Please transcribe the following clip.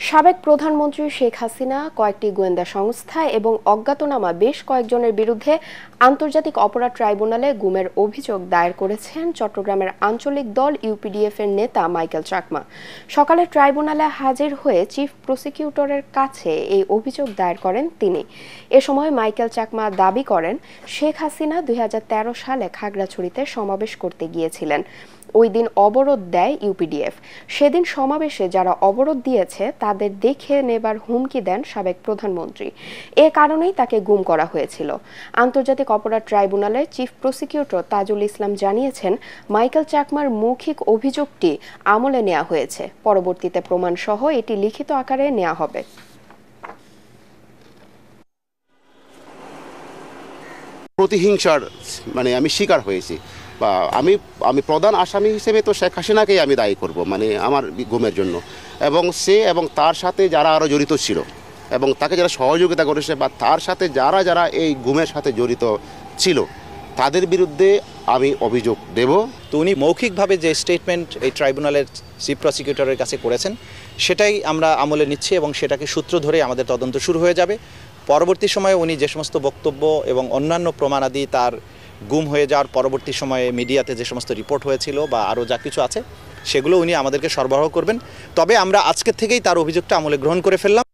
সাবেক প্রধানমন্ত্রী শেখ হাসিনা কয়েকটি গোয়েন্দা সংস্থা এবং অজ্ঞাতনামা বেশ কয়েকজনের বিরুদ্ধে আন্তর্জাতিক অপরাধ ট্রাইব্যুনালে গুমের অভিযোগ দায়ের করেছেন চট্টগ্রামের আঞ্চলিক দল ইউপিডিএফ এর নেতা মাইকেল চাকমা। সকালে ট্রাইব্যুনালে হাজির হয়ে চিফ প্রসিকিউটরের কাছে এই অভিযোগ দায়ের করেন তিনি। এ সময় মাইকেল চাকমা দাবি করেন, শেখ হাসিনা 2013 সালে খাগড়াছড়িতে সমাবেশ করতে গিয়েছিলেন। ওই দিন অবরোধ দেয় ইউপিডিএফ। সেদিন সমাবেশে যারা অবরোধ দিয়েছে তাদের দেখে নেবার হুমকি দেন সাবেক প্রধানমন্ত্রী। এ কারণেই তাকে গুম করা হয়েছিল। আন্তর্জাতিক অপরাধ ট্রাইব্যুনালের চিফ প্রসিকিউটর তাজুল ইসলাম জানিয়েছেন, মাইকেল চাকমার মৌখিক অভিযোগটি আমলে নেওয়া হয়েছে। পরবর্তীতে প্রমাণসহ এটি লিখিত আকারে নেওয়া হবে। প্রতিহিংসার আমি শিকার হয়েছি, বা আমি প্রধান আসামি হিসেবে তো শেখ হাসিনাকেই আমি দায়ী করব, আমার গুমের জন্য। এবং সে এবং তার সাথে যারা আরও জড়িত ছিল এবং তাকে যারা সহযোগিতা করেছে বা তার সাথে যারা এই গুমের সাথে জড়িত ছিল তাদের বিরুদ্ধে আমি অভিযোগ দেব। তো উনি মৌখিকভাবে যে স্টেটমেন্ট এই ট্রাইব্যুনালের চিফ প্রসিকিউটরের কাছে করেছেন সেটাই আমরা আমলে নিচ্ছি এবং সেটাকে সূত্র ধরে আমাদের তদন্ত শুরু হয়ে যাবে। পরবর্তী সময়ে উনি যে সমস্ত বক্তব্য এবং অন্যান্য প্রমাণাদি তার গুম হয়ে যাওয়ার পরবর্তী সময়ে মিডিয়াতে যে সমস্ত রিপোর্ট হয়েছিল বা আরও যা কিছু আছে সেগুলো উনি আমাদেরকে সরবরাহ করবেন। তবে আমরা আজকের থেকেই তার অভিযোগটা আমলে গ্রহণ করে ফেললাম।